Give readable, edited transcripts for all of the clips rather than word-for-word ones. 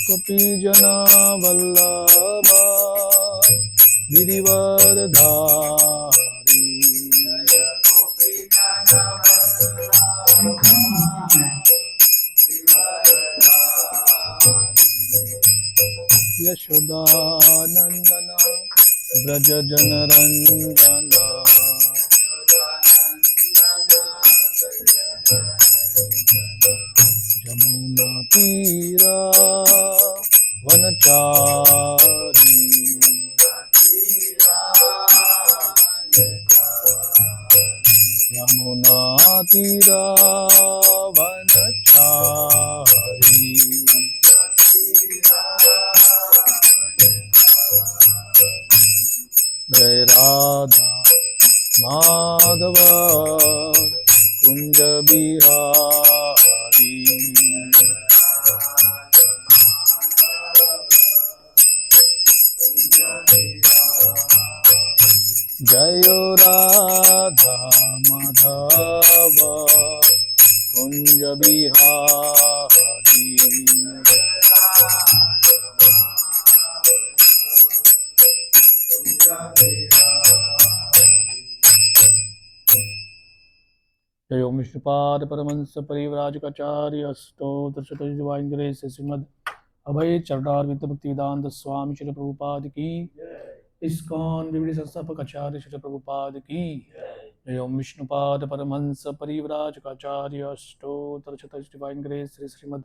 गोपीजना वल्लभा गिरिवरधारी यशोदानंदना ब्रज जनरंजना यमुना तीरा वनचारी यमुना तीरा वनचारी जय राधा माधव कुंज बिहारी जय राधा माधव कुंज बिहारी जय ओम विष्णुपाद परमहंस परिव्राजकाचार्य अष्टोत्तर डिवाइन ग्रेस श्रीमद अभय चरणारविंद भक्तिवेदांत स्वामी श्री प्रभुपाद की इस्कॉन विविध संस्थापक आचार्य श्री प्रभुपाद की जय ओम विष्णुपाद परमहंस परिव्राजकाचार्य अष्टोत्तर डिवाइन ग्रेस श्रीमद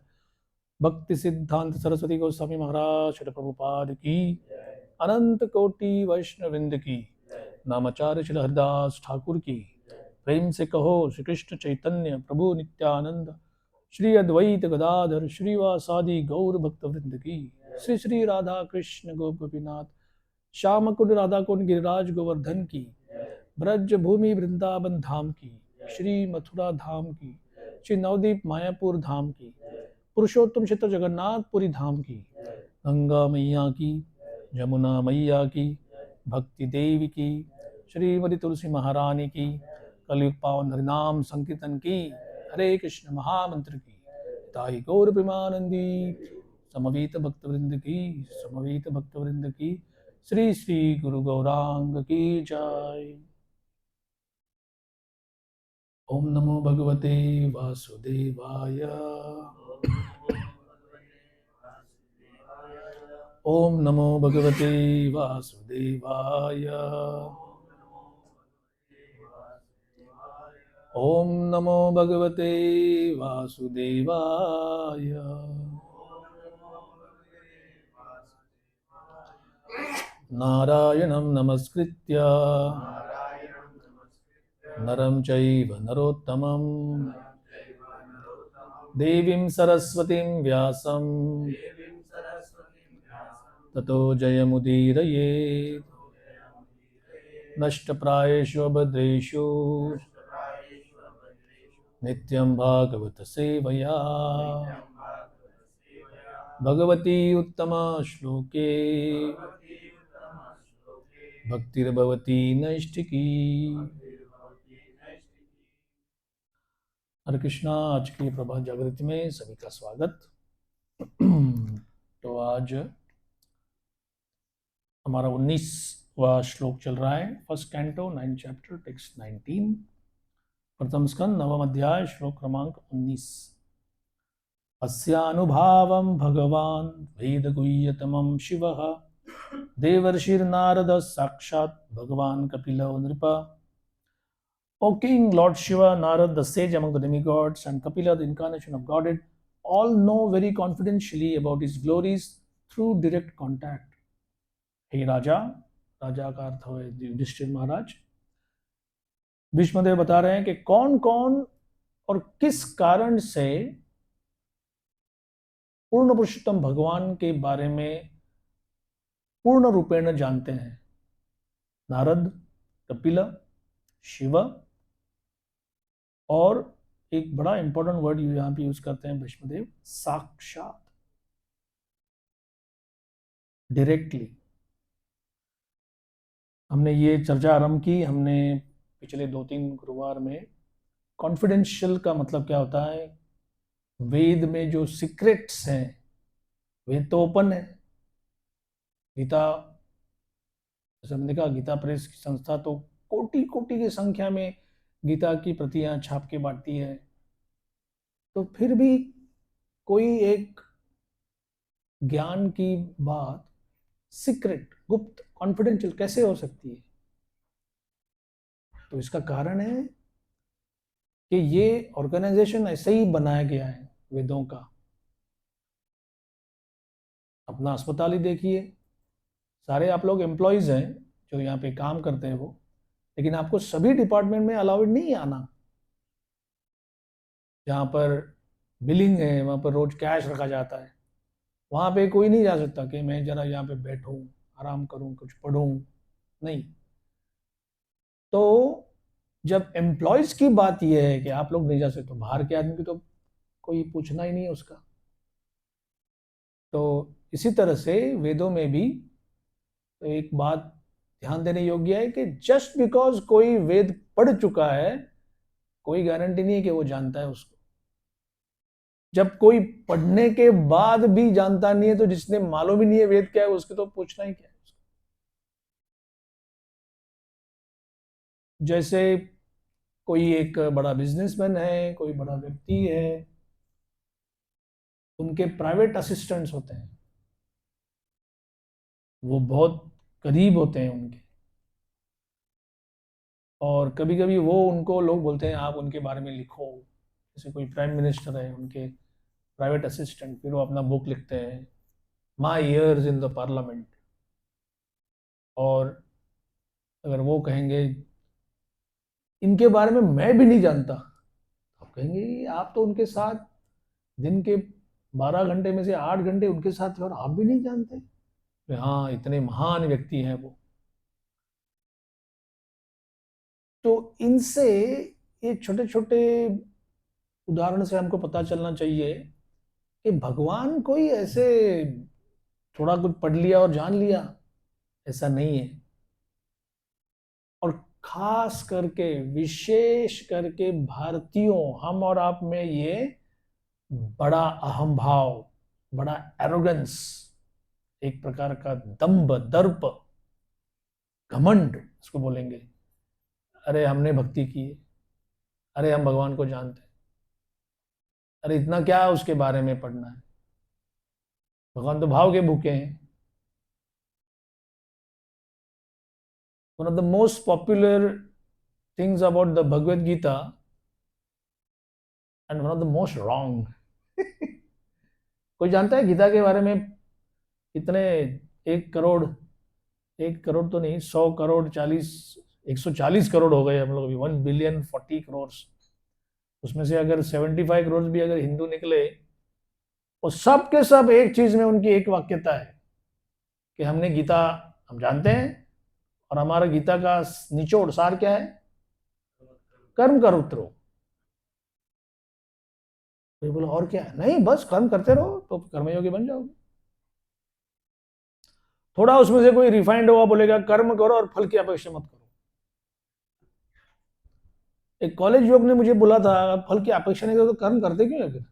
भक्ति सिद्धांत सरस्वती गोस्वामी महाराज श्री प्रभुपाद की अनंत कोटि वैष्णववृंद की नामाचार्य श्री हरिदास ठाकुर की प्रेम से कहो श्री कृष्ण चैतन्य प्रभु नित्यानंद श्री अद्वैत गदाधर श्रीवासादि गौर भक्तवृंद की श्री श्री राधा कृष्ण गोपीनाथ श्याम कुंड राधा कुंड गिरिराज गोवर्धन की ब्रज भूमि वृंदावन धाम की श्री मथुरा धाम की श्री नवदीप मायापुर धाम की पुरुषोत्तम क्षेत्र जगन्नाथपुरी धाम की गंगा मैया की यमुना मैया की भक्ति देवी की श्रीमती तुलसी महारानी की कलयुग पावन हरिनाम संकीर्तन की हरे कृष्ण महामंत्र की ताई गौर प्रेमानंदी समवेत भक्तवृंद की श्री श्री गुरु गौरांग की जय। ओम नमो भगवते वासुदेवाय ओम नमो भगवते वासुदेवाय ओम नमो भगवते वासुदेवाय नारायणं नमस्कृत्य नरं चैव नरोत्तमं देवीं सरस्वतीं व्यासं ततो जयमुदीरयेत् नष्टप्रायेषु भद्रेषु नित्यं भागवत सेवया भगवती उत्तम श्लोके भक्तिर्भवती नैष्ठिकी। हरे कृष्णा। आज की प्रभात जागृति में सभी का स्वागत। तो आज हमारा 19वां श्लोक चल रहा है, फर्स्ट कैंटो 9 चैप्टर टेक्स्ट 19, प्रथम स्कंद 9वां अध्याय श्लोक क्रमांक 19। अस्यानुभावं भगवान् वेदगुह्यतमं शिवः देवर्षिर्नारद साक्षात् भगवान् कपिलो नृप। O King, Lord Shiva, Narad, the sage among the demigods, and Kapila, the incarnation of Godhead, all know very confidentially about his glories through direct contact. हे राजा, राजा का अर्थ है युधिष्ठिर महाराज, भीष्मदेव बता रहे हैं कि कौन कौन और किस कारण से पूर्ण पुरुषोत्तम भगवान के बारे में पूर्ण रूपेण जानते हैं। नारद, कपिल, शिव और एक बड़ा इंपॉर्टेंट वर्ड यहां पे यूज करते हैं भीष्मदेव, साक्षात, डायरेक्टली। हमने ये चर्चा आरंभ की, हमने पिछले 2-3 गुरुवार में कॉन्फिडेंशियल का मतलब क्या होता है, वेद में जो सीक्रेट्स हैं वेद तो ओपन है। गीता, जैसे हमने कहा, गीता प्रेस की संस्था तो कोटि कोटि की संख्या में गीता की प्रतियां छाप के बांटती है। तो फिर भी कोई एक ज्ञान की बात सीक्रेट, गुप्त, कॉन्फिडेंशियल कैसे हो सकती है? तो इसका कारण है कि ये ऑर्गेनाइजेशन ऐसे ही बनाया गया है वेदों का। अपना अस्पताल ही देखिए, सारे आप लोग एम्प्लॉयज हैं जो यहाँ पे काम करते हैं वो, लेकिन आपको सभी डिपार्टमेंट में अलाउड नहीं आना। जहाँ पर बिलिंग है वहाँ पर रोज कैश रखा जाता है, वहाँ पे कोई नहीं जा सकता कि मैं जरा यहाँ पे बैठूं, आराम करूं, कुछ पढूं। नहीं। तो जब एम्प्लॉयज की बात यह है कि आप लोग नहीं जा सकते, तो बाहर के आदमी की तो कोई पूछना ही नहीं है उसका। तो इसी तरह से वेदों में भी तो एक बात ध्यान देने योग्य है कि जस्ट बिकॉज कोई वेद पढ़ चुका है, कोई गारंटी नहीं है कि वो जानता है उसको। जब कोई पढ़ने के बाद भी जानता नहीं है, तो जिसने मालूम ही नहीं है वेद क्या है, उसके तो पूछना ही क्या है। जैसे कोई एक बड़ा बिजनेसमैन है, कोई बड़ा व्यक्ति है, उनके प्राइवेट असिस्टेंट्स होते हैं, वो बहुत करीब होते हैं उनके। और कभी कभी वो उनको लोग बोलते हैं आप उनके बारे में लिखो। जैसे कोई प्राइम मिनिस्टर है, उनके प्राइवेट असिस्टेंट, फिर वो अपना बुक लिखते हैं, माई ईयर्स इन द पार्लियामेंट। और अगर वो कहेंगे इनके बारे में मैं भी नहीं जानता, आप कहेंगे आप तो उनके साथ दिन के 12 घंटे में से 8 घंटे उनके साथ थे और आप भी नहीं जानते? हाँ, इतने महान व्यक्ति हैं वो। तो इनसे, ये छोटे छोटे उदाहरण से हमको पता चलना चाहिए कि भगवान कोई ऐसे थोड़ा कुछ पढ़ लिया और जान लिया, ऐसा नहीं है। और खास करके, विशेष करके भारतीयों, हम और आप में ये बड़ा अहम भाव, बड़ा एरोगेंस, एक प्रकार का दंभ, दर्प, घमंड इसको बोलेंगे। अरे हमने भक्ति की है, अरे हम भगवान को जानते हैं, अरे इतना क्या उसके बारे में पढ़ना है, भगवान तो भाव के भूखे हैं। One of the most popular things about the Bhagavad Gita and one of the most wrong. कोई जानता है गीता के बारे में कितने? 1 करोड़, 1 करोड़ तो नहीं, 100 करोड़, 140 करोड़ हो गए हम लोग अभी, 1 बिलियन 40 करोड़। उसमें से अगर 75 करोड़ भी अगर हिंदू निकले, और सब के सब एक चीज में उनकी एक वाक्यता है कि हमने गीता, हम जानते हैं, और हमारा गीता का निचोड़ सार क्या है? कर्म कर उतरो। तो बोला और क्या है? नहीं, बस कर्म करते रहो तो कर्मयोगी बन जाओगे। थोड़ा उसमें से कोई रिफाइंड होगा, बोलेगा कर्म करो और फल की अपेक्षा मत करो। एक कॉलेज युवक ने मुझे बोला था, फल की अपेक्षा नहीं करो तो कर्म करते क्यों है फिर?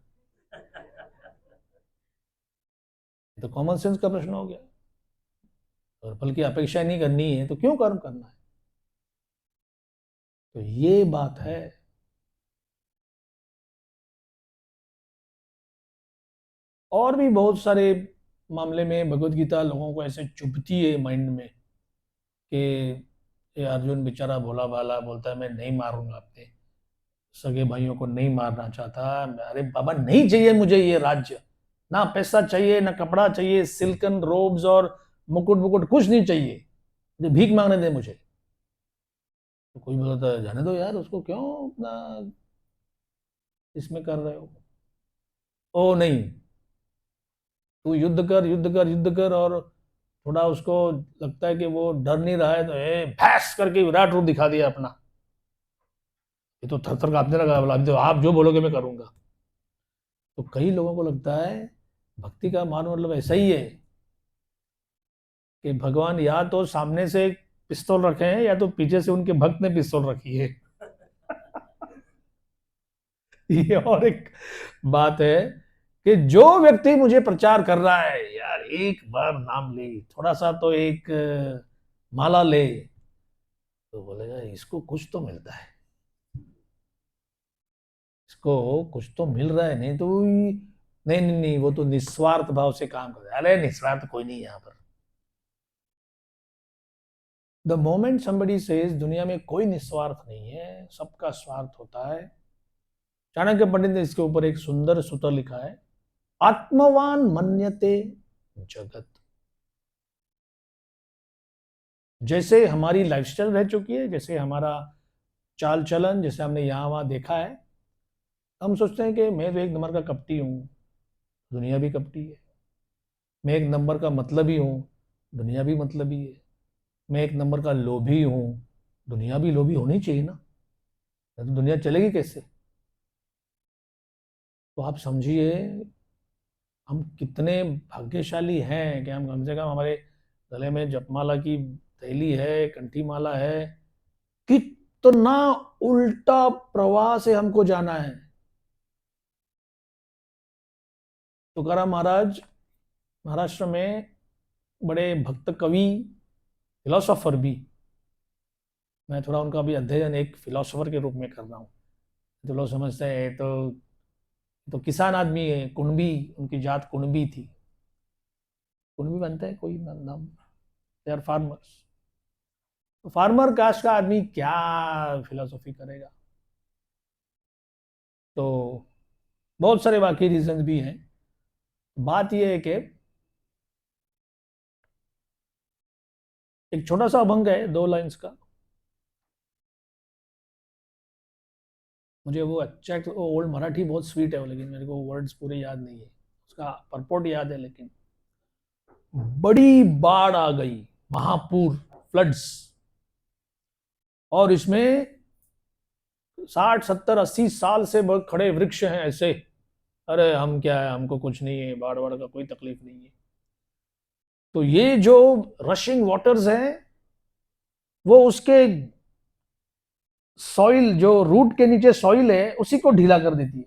तो कॉमन सेंस का प्रश्न हो गया। और फल की अपेक्षा नहीं करनी है तो क्यों कर्म करना है? तो ये बात है। और भी बहुत सारे मामले में भगवत गीता लोगों को ऐसे चुभती है माइंड में कि ये अर्जुन बेचारा भोला भाला बोलता है मैं नहीं मारूंगा, अपने सगे भाइयों को नहीं मारना चाहता। अरे बाबा, नहीं चाहिए मुझे ये राज्य, ना पैसा चाहिए, ना कपड़ा चाहिए, सिल्कन रोब्स और मुकुट मुकुट कुछ नहीं चाहिए, मुझे भीख मांगने दे मुझे। तो कोई बोलता है जाने दो यार, उसको क्यों अपना इसमें कर रहे हो? ओ नहीं, तू युद्ध कर, युद्ध कर, युद्ध कर। और थोड़ा उसको लगता है कि वो डर नहीं रहा है, तो भैस करके विराट रूप दिखा दिया अपना। ये तो थर थर कांपने लगा, बोला अभी तो आप जो बोलोगे मैं करूंगा। तो कई लोगों को लगता है भक्ति का मान मतलब ऐसा ही है कि भगवान या तो सामने से पिस्तौल रखे हैं, या तो पीछे से उनके भक्त ने पिस्तौल रखी है। ये और एक बात है कि जो व्यक्ति मुझे प्रचार कर रहा है, यार एक बार नाम ले, थोड़ा सा तो एक माला ले, तो बोलेगा इसको कुछ तो मिलता है, इसको कुछ तो मिल रहा है, नहीं तो नहीं नहीं नहीं, वो तो निस्वार्थ भाव से काम कर रहा है। अरे निस्वार्थ कोई नहीं है यहाँ पर। द मोमेंट somebody says दुनिया में कोई निस्वार्थ नहीं है, सबका स्वार्थ होता है। चाणक्य पंडित ने इसके ऊपर एक सुंदर सूत्र लिखा है, आत्मवान मन्यते जगत। जैसे हमारी लाइफस्टाइल रह चुकी है, जैसे हमारा चाल चलन, जैसे हमने यहाँ वहां देखा है, हम सोचते हैं कि मैं तो एक नंबर का कपटी हूँ, दुनिया भी कपटी है। मैं एक नंबर का मतलबी हूँ, दुनिया भी मतलबी है। मैं एक नंबर का लोभी हूँ, दुनिया भी लोभी होनी चाहिए ना, नहीं तो दुनिया चलेगी कैसे। तो आप समझिए हम कितने भाग्यशाली हैं कि हम कम से कम हमारे गले में जपमाला की थैली है, कंठी माला है। कितना उल्टा प्रवाह से हमको जाना है। तुकाराम महाराज महाराष्ट्र में बड़े भक्त कवि, फिलोसोफर भी। मैं थोड़ा उनका भी अध्ययन एक फिलोसोफर के रूप में कर रहा हूँ। तो लोग समझते हैं तो किसान आदमी है, कुणबी, उनकी जात कुणबी थी। कुणबी बनता है कोई नाम, दे आर फार्मर्स। तो फार्मर कास्ट का आदमी क्या फिलोसॉफी करेगा। तो बहुत सारे बाकी रीजन भी हैं। बात यह है कि एक छोटा सा अभंग है 2 लाइंस का, मुझे वो अच्छा, ओल्ड मराठी बहुत स्वीट है वो, लेकिन मेरे को वर्ड्स पूरे याद नहीं है, उसका परपोर्ट याद है लेकिन। बड़ी बाढ़ आ गई, महापुर, फ्लड्स, और इसमें 60 70 80 साल से बहुत खड़े वृक्ष हैं ऐसे। अरे हम क्या है, हमको कुछ नहीं है, बाढ़ बाढ़ का कोई तकलीफ नहीं है। तो ये जो रशिंग वाटर्स हैं, वो उसके सॉइल, जो रूट के नीचे सॉइल है, उसी को ढीला कर देती है।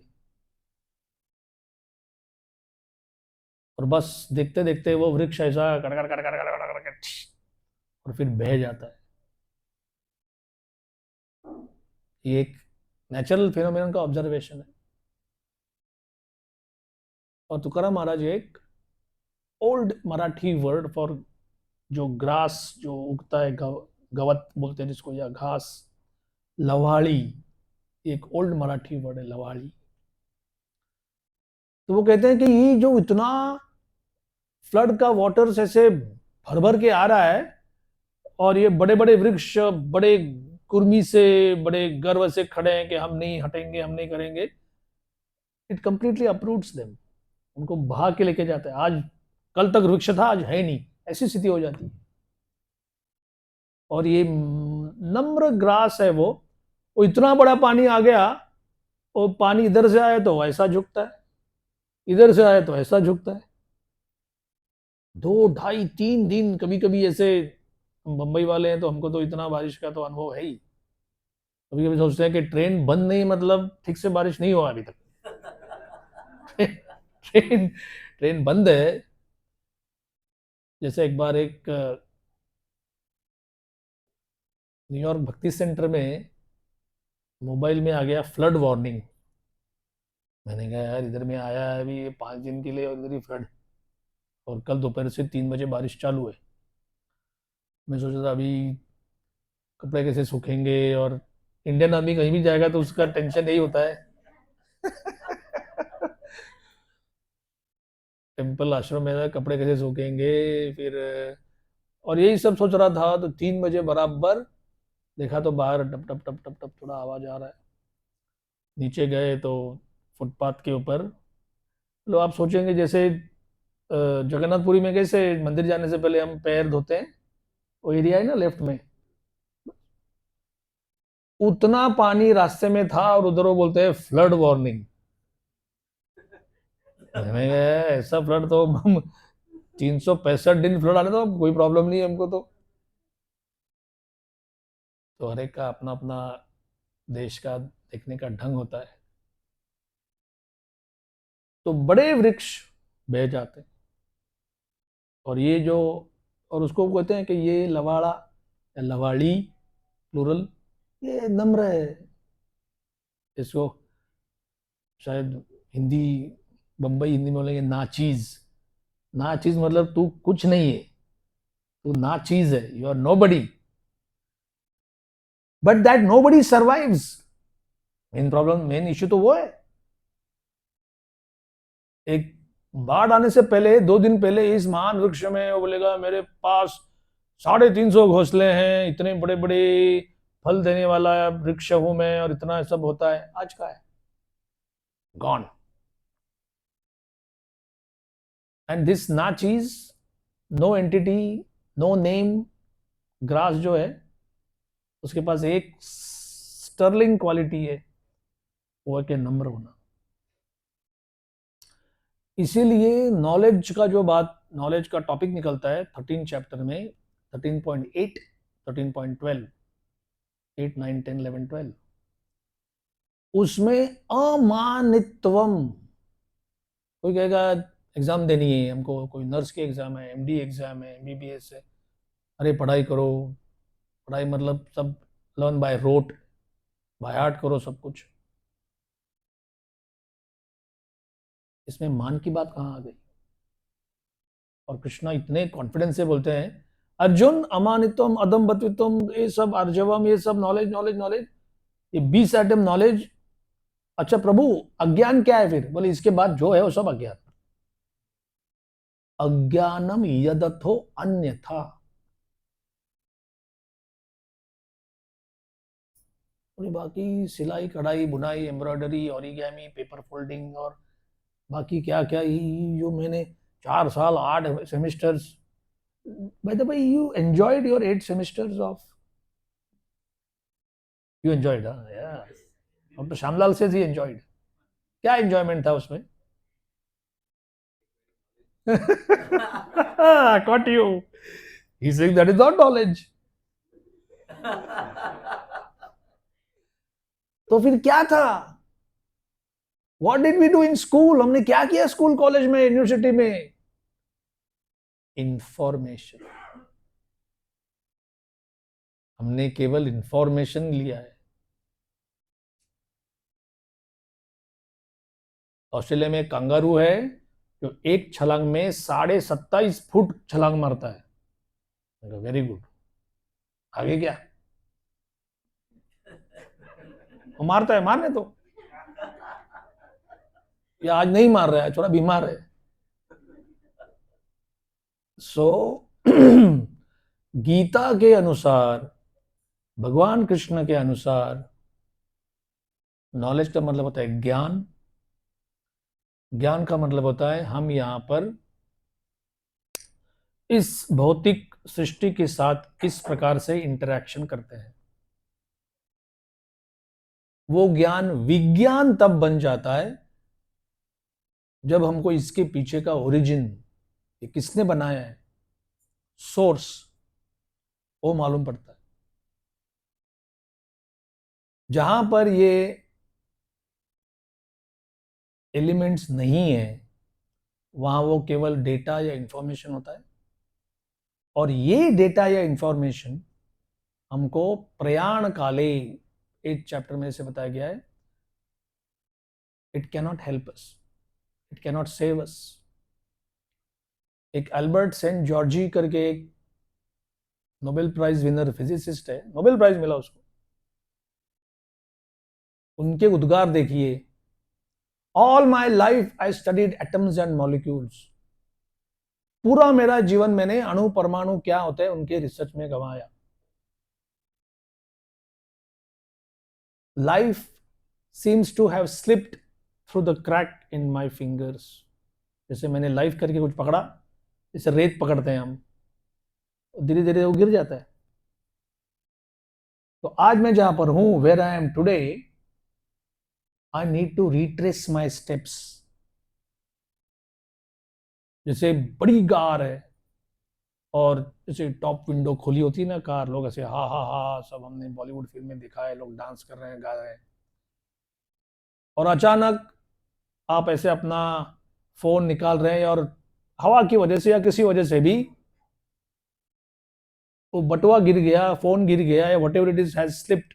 और बस देखते देखते वो वृक्ष ऐसा कड़कड़ कड़कड़ कड़कड़ कड़कड़ और फिर बह जाता है। ये एक नेचुरल फिनोमेनन का ऑब्जर्वेशन है। और तुकाराम महाराज एक ओल्ड मराठी वर्ड फॉर जो ग्रास जो उगता है, गवत बोलते हैं जिसको, या घास, लवाड़ी, एक ओल्ड मराठी वर्ड है लवाड़ी। तो वो कहते हैं कि ये जो इतना फ्लड का वाटर ऐसे भर भर के आ रहा है, और ये बड़े बड़े वृक्ष बड़े कुर्मी से, बड़े गर्व से खड़े हैं कि हम नहीं हटेंगे, हम नहीं करेंगे। इट कंप्लीटली अप्रूव्स देम, उनको बहा के लेके जाता है। आज कल तक वृक्ष था, आज है नहीं, ऐसी स्थिति हो जाती है। और ये नम्र ग्रास है वो इतना बड़ा पानी आ गया, वो पानी इधर से आया तो ऐसा झुकता है, इधर से आया तो ऐसा झुकता है। 2 2.5 3 दिन कभी कभी ऐसे, हम बम्बई वाले हैं तो हमको तो इतना बारिश का तो अनुभव है ही। कभी कभी सोचते हैं कि ट्रेन बंद नहीं, मतलब ठीक से बारिश नहीं हुआ अभी तक। ट्रेन ट्रेन बंद है। जैसे एक बार एक न्यूयॉर्क भक्ति सेंटर में मोबाइल में आ गया फ्लड वार्निंग। मैंने कहा यार इधर में आया है अभी 5 दिन के लिए, और इधर ही फ्लड, और कल दोपहर से 3 बजे बारिश चालू है। मैं सोच रहा था अभी कपड़े कैसे सूखेंगे, और इंडियन आर्मी कहीं भी जाएगा तो उसका टेंशन यही होता है। टेम्पल आश्रम में ना, कपड़े कैसे सूखेंगे फिर, और यही सब सोच रहा था। तो 3 बजे बराबर देखा तो बाहर टप टप टप टप टप थोड़ा आवाज आ रहा है। नीचे गए तो फुटपाथ के ऊपर, तो आप सोचेंगे जैसे जगन्नाथपुरी में कैसे मंदिर जाने से पहले हम पैर धोते हैं, वो एरिया है ना लेफ्ट में, उतना पानी रास्ते में था, और उधर वो बोलते हैं फ्लड वार्निंग। मैंने कहा ऐसा फ्लड तो हम 365 दिन फ्लड आने, तो कोई प्रॉब्लम नहीं है हमको तो हर एक का अपना अपना देश का देखने का ढंग होता है। तो बड़े वृक्ष बह जाते हैं। और ये जो, और उसको कहते हैं कि ये लवाड़ा या लवाड़ी प्लूरल, ये नम्र है। इसको शायद हिंदी, बम्बई हिंदी में बोलेंगे नाचीज। नाचीज मतलब तू कुछ नहीं है, तू नाचीज है, you are nobody. But that nobody survives. Main problem, main issue तो वो है। एक बाढ़ आने से पहले 2 दिन पहले इस महान वृक्ष में वो बोलेगा मेरे पास 350 घोंसले हैं, इतने बड़े बड़े फल देने वाला वृक्ष हूं मैं, और इतना सब होता है। आज का है गॉन। एंड दिस ना चीज, no entity, no name, grass जो है उसके पास एक स्टर्लिंग क्वालिटी है, वो है कि नम्र होना। इसीलिए नॉलेज का जो बात, नॉलेज का टॉपिक निकलता है 13 चैप्टर में, 13.8, 13.12, 8, 9, 10, 11, 12, उसमें अमानित्वम। कोई कहेगा एग्जाम देनी है हमको, कोई नर्स की एग्जाम है, एमडी एग्जाम है, एमबीबीएस है, अरे पढ़ाई करो। पढ़ाई मतलब सब learn by rote, by heart करो सब कुछ। इसमें मान की बात कहाँ आ गई? और कृष्णा इतने कॉन्फिडेंस से बोलते हैं, अर्जुन अमानित्वम अदम्बत्वित्वम, ये सब अर्जवम, ये सब नॉलेज नॉलेज नॉलेज, ये 20 आइटम नॉलेज। अच्छा प्रभु, अज्ञान क्या है फिर? बोले इसके बाद जो है वो सब अज्ञान। अज्ञानम यदथो अन्यथा। और बाकी सिलाई कढ़ाई बुनाई एम्ब्रॉयडरी ऑरिगेमी पेपर फोल्डिंग और बाकी क्या क्या, जो मैंने 4 साल 8 semesters, by the way you enjoyed your 8 semesters of, you enjoyed? अब तो श्यामलाल से ही एंजॉयड। क्या एंजॉयमेंट था उसमें? Caught you. He's saying that is not knowledge. तो फिर क्या था? What did we do in school? हमने क्या किया स्कूल कॉलेज में यूनिवर्सिटी में? इंफॉर्मेशन। हमने केवल इंफॉर्मेशन लिया है। ऑस्ट्रेलिया में एक कंगारू है जो एक छलांग में 27.5 फुट छलांग मारता है। Very good. आगे क्या? वो मारता है, मारने तो, ये आज नहीं मार रहा है, थोड़ा बीमार है। सो गीता के अनुसार, भगवान कृष्ण के अनुसार, नॉलेज का मतलब होता है ज्ञान। ज्ञान का मतलब होता है हम यहां पर इस भौतिक सृष्टि के साथ किस प्रकार से इंटरैक्शन करते हैं। वो ज्ञान विज्ञान तब बन जाता है जब हमको इसके पीछे का ओरिजिन, ये किसने बनाया है, सोर्स, वो मालूम पड़ता है। जहां पर ये एलिमेंट्स नहीं है वहां वो केवल डेटा या इंफॉर्मेशन होता है। और ये डेटा या इंफॉर्मेशन हमको प्रयाण काले, 8 चैप्टर में से बताया गया है, it cannot help us, it cannot save us. एक अल्बर्ट सेंट जॉर्जी करके एक नोबेल प्राइज विनर फिजिसिस्ट है, नोबेल प्राइज मिला उसको। उनके उद्गार देखिए, all my life I studied atoms and molecules. पूरा मेरा जीवन मैंने अणु परमाणु क्या होते हैं उनके रिसर्च में गंवाया। Life seems to have slipped through the crack in my fingers. जैसे मैंने लाइफ करके कुछ पकड़ा, जैसे रेत पकड़ते हैं हम, धीरे धीरे वो गिर जाता है। तो आज मैं जहां पर हूं, where I am today, I need to retrace my steps. जैसे बड़ी कार है और जैसे टॉप विंडो खुली होती है ना कार, लोग ऐसे हा हा हा, सब हमने बॉलीवुड फिल्म में देखा है, लोग डांस कर रहे हैं, गा रहे हैं, और अचानक आप ऐसे अपना फोन निकाल रहे हैं और हवा की वजह से या किसी वजह से भी वो बटुआ गिर गया, फोन गिर गया, या what ever it is has slipped,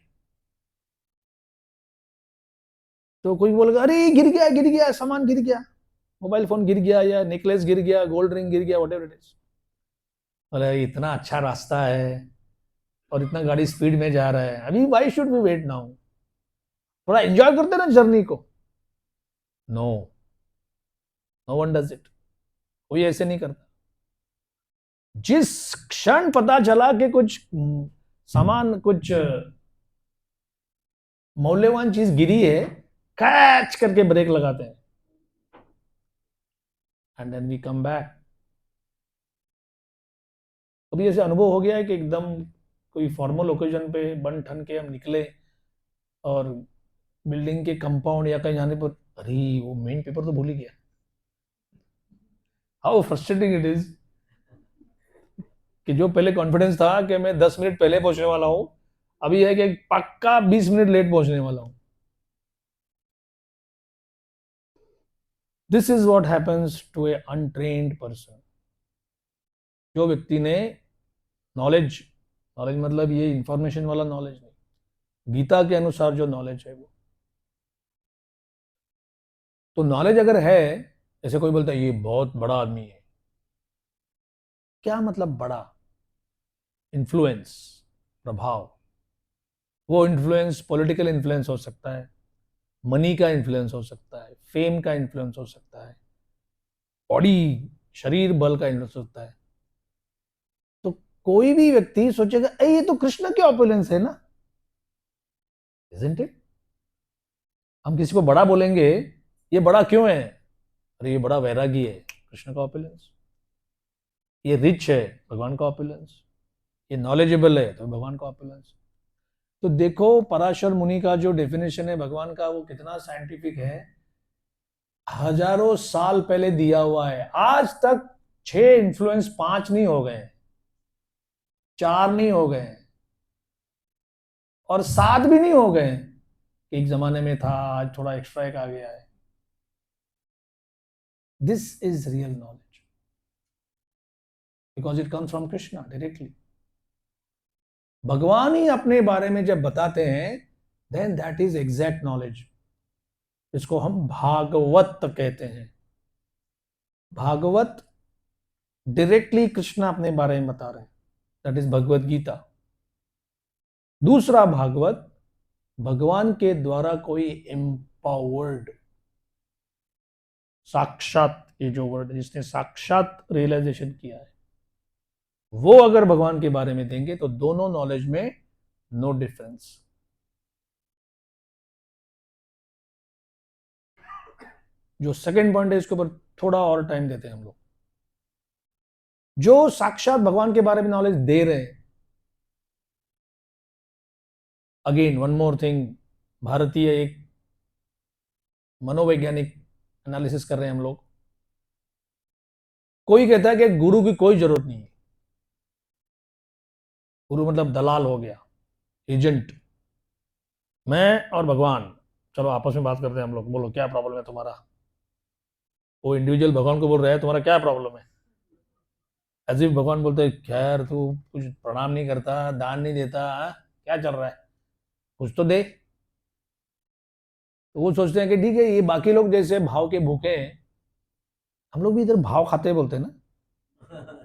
तो कोई बोलेगा अरे गिर गया, सामान गिर गया, मोबाइल फोन गिर गया, या नेकलेस गिर गया, गोल्ड रिंग गिर गया, वट एवर इट इज। बोले इतना अच्छा रास्ता है और इतना गाड़ी स्पीड में जा रहा है, अभी why should we wait now, थोड़ा एंजॉय करते ना जर्नी को। No, no one does it, कोई ऐसे नहीं करता। जिस क्षण पता चला कि कुछ सामान, कुछ मौल्यवान चीज गिरी है, कैच करके ब्रेक लगाते हैं and then we come back. अभी ऐसे अनुभव हो गया है कि एकदम कोई फॉर्मल ओकेजन पे बन ठन के हम निकले और बिल्डिंग के कंपाउंड या कहीं जाने पर अरे वो मेन पेपर तो भूल ही गया। हाउ फ्रस्ट्रेटिंग इट इज कि जो पहले कॉन्फिडेंस था कि मैं 10 मिनट पहले पहुंचने वाला हूं, अभी है कि पक्का 20 मिनट लेट पहुंचने वाला हूं। This is what happens to a untrained person. जो व्यक्ति ने नॉलेज, नॉलेज मतलब ये इंफॉर्मेशन वाला नॉलेज नहीं, गीता के अनुसार जो नॉलेज है वो, तो नॉलेज अगर है, जैसे कोई बोलता है ये बहुत बड़ा आदमी है, क्या मतलब बड़ा? इन्फ्लुएंस, प्रभाव। वो इन्फ्लुएंस पॉलिटिकल इन्फ्लुएंस हो सकता है, मनी का इन्फ्लुएंस हो सकता है, फेम का इन्फ्लुएंस हो सकता है, बॉडी, शरीर बल का इन्फ्लुएंस होता है। तो कोई भी व्यक्ति सोचेगा ये तो कृष्ण के ऑपुलेंस है ना, इजंट इट? हम किसी को बड़ा बोलेंगे, ये बड़ा क्यों है? अरे ये बड़ा वैरागी है, कृष्ण का ऑपुलेंस। ये रिच है, भगवान का ऑपुलेंस। ये नॉलेजेबल है, तो भगवान का ऑपुलेंस। तो देखो पराशर मुनि का जो डेफिनेशन है भगवान का, वो कितना साइंटिफिक है, हजारों साल पहले दिया हुआ है। आज तक 6 इन्फ्लुएंस 5 नहीं हो गए, 4 नहीं हो गए, और 7 भी नहीं हो गए। एक जमाने में था, आज थोड़ा एक्स्ट्रा एक आ गया है। This is real knowledge because it comes from Krishna directly. भगवान ही अपने बारे में जब बताते हैं, then that is exact knowledge. इसको हम भागवत कहते हैं। भागवत डायरेक्टली कृष्ण अपने बारे में बता रहे हैं, दैट इज भगवत गीता। दूसरा भागवत, भगवान के द्वारा कोई एम्पावर्ड, साक्षात, ये जो वर्ड जिसने साक्षात रियलाइजेशन किया है, वो अगर भगवान के बारे में देंगे तो दोनों नॉलेज में नो डिफरेंस। जो सेकंड पॉइंट है, इसके ऊपर थोड़ा और टाइम देते हैं हम लोग। जो साक्षात भगवान के बारे में नॉलेज दे रहे हैं, अगेन वन मोर थिंग, भारतीय एक मनोवैज्ञानिक एनालिसिस कर रहे हैं हम लोग। कोई कहता है कि गुरु की कोई जरूरत नहीं है, गुरु मतलब दलाल हो गया, एजेंट। मैं और भगवान चलो आपस में बात करते हैं हम लोग, बोलो क्या प्रॉब्लम है तुम्हारा। वो इंडिविजुअल भगवान को बोल रहा है तुम्हारा क्या प्रॉब्लम है, एज इफ भगवान बोलते हैं खैर तू कुछ प्रणाम नहीं करता, दान नहीं देता, क्या चल रहा है, कुछ तो दे। तो वो सोचते हैं कि ठीक है, ये बाकी लोग जैसे भाव के भूखे हैं, हम लोग भी इधर भाव खाते बोलते हैं ना।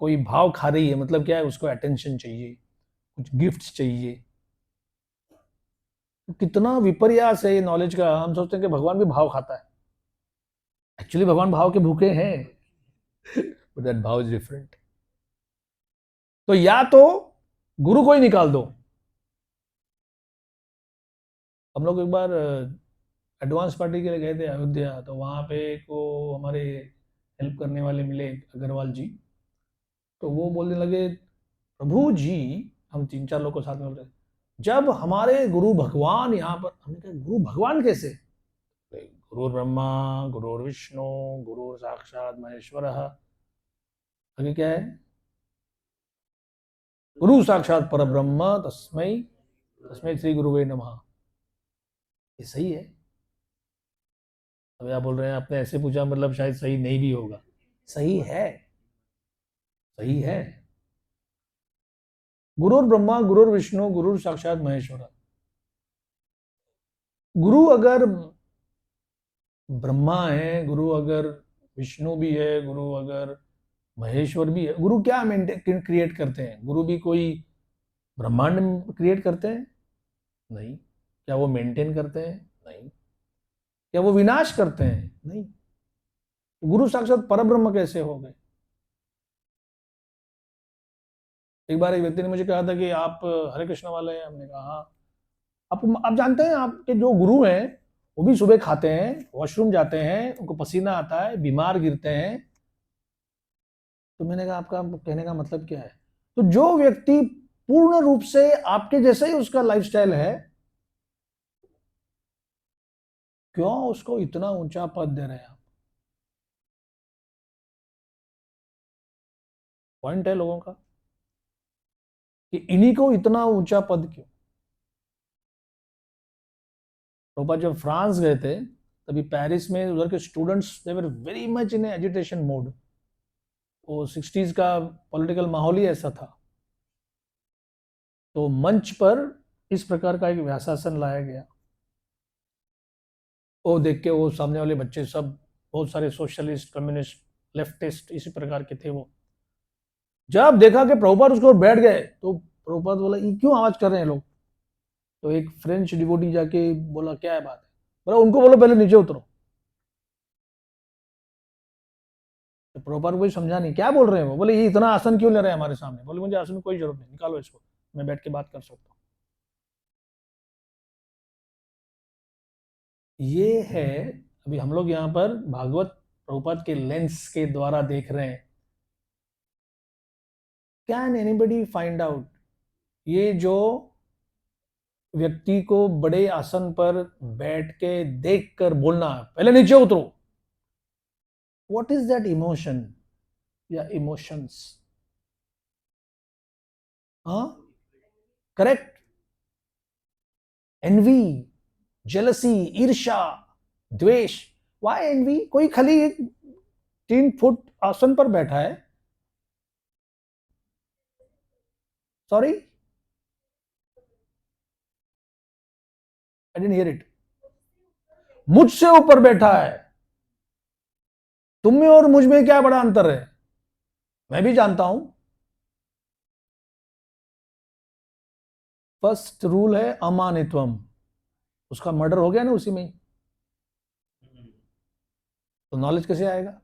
कोई भाव खा रही है मतलब क्या है, उसको अटेंशन चाहिए, कुछ गिफ्ट्स चाहिए। तो कितना विपर्यास है ये नॉलेज का। हम सोचते हैं कि भगवान भी भाव खाता है, एक्चुअली भगवान भाव के भूखे हैं, बट दैट भाव इज डिफरेंट। तो या तो गुरु को ही निकाल दो। हम लोग एक बार एडवांस पार्टी के लिए गए थे अयोध्या, तो वहां पे को हमारे हेल्प करने वाले मिले, अग्रवाल जी। तो वो बोलने लगे प्रभु जी, हम 3-4 लोग को साथ में बोल रहे, जब हमारे गुरु भगवान यहाँ पर, हमने कहा गुरु भगवान कैसे? गुरु ब्रह्मा, गुरु विष्णु, गुरु साक्षात महेश्वर। आगे क्या है? गुरु साक्षात पर ब्रह्म तस्मै, तस्मै श्री गुरुवे नमः। ये सही है। अभी आप बोल रहे हैं आपने ऐसे पूछा, मतलब शायद सही नहीं भी होगा। सही है, सही है। गुरुर ब्रह्मा गुरुर विष्णु गुरुर साक्षात महेश्वर। गुरु अगर ब्रह्मा है, गुरु अगर विष्णु भी है, गुरु अगर महेश्वर भी है, गुरु क्या मेंटेन क्रिएट करते हैं? गुरु भी कोई ब्रह्मांड क्रिएट करते हैं? नहीं। क्या वो मेंटेन करते हैं? नहीं। क्या वो विनाश करते हैं? नहीं। गुरु साक्षात परब्रह्म कैसे हो गए? एक बार एक व्यक्ति ने मुझे कहा था कि आप हरे कृष्ण वाले हैं। हमने कहा हाँ। आप जानते हैं आपके जो गुरु हैं वो भी सुबह खाते हैं, वॉशरूम जाते हैं, उनको पसीना आता है, बीमार गिरते हैं। तो मैंने कहा आपका कहने का मतलब क्या है? तो जो व्यक्ति पूर्ण रूप से आपके जैसे ही उसका लाइफस्टाइल है, क्यों उसको इतना ऊंचा पद दे रहे हैं आप? पॉइंट है लोगों का कि इन्हीं को इतना ऊंचा पद क्यों? प्रभुपाद जब फ्रांस गए थे, तभी पेरिस में उधर के students they were very much in agitation mode. वो 60s का पॉलिटिकल माहौल ही ऐसा था। तो मंच पर इस प्रकार का एक व्यासासन लाया गया। वो देख के वो सामने वाले बच्चे सब बहुत सारे सोशलिस्ट, कम्युनिस्ट, लेफ्टिस्ट इसी प्रकार के थे। वो जब देखा कि प्रभुपाद उसको बैठ गए, तो प्रभुपाद बोला ये क्यों आवाज कर रहे हैं लोग? तो एक फ्रेंच डिवोटी जाके बोला क्या है बात है? बोला उनको बोलो पहले नीचे उतरो। तो प्रभुपाद को कोई समझा नहीं क्या बोल रहे हैं। वो बोले ये इतना आसन क्यों ले रहे हैं हमारे सामने? बोले मुझे आसन की कोई जरूरत नहीं, निकालो इसको, मैं बैठ के बात कर सकता हूँ। ये है। अभी हम लोग यहाँ पर भागवत प्रभुपाद के लेंस के द्वारा देख रहे हैं। कैन एनीबडी फाइंड आउट ये जो व्यक्ति को बड़े आसन पर बैठ के देख कर बोलना पहले नीचे उतरो, व्हाट इज दैट इमोशन या इमोशंस? हाँ, करेक्ट। एनवी, जेलसी, ईर्षा, द्वेष। Why envy? कोई खाली 3 फुट आसन पर बैठा है। Sorry, I didn't hear it. मुझसे ऊपर बैठा है। तुम में और मुझ में क्या बड़ा अंतर है? मैं भी जानता हूं। फर्स्ट रूल है अमानित्वम। उसका मर्डर हो गया ना उसी में ही। तो नॉलेज कैसे आएगा?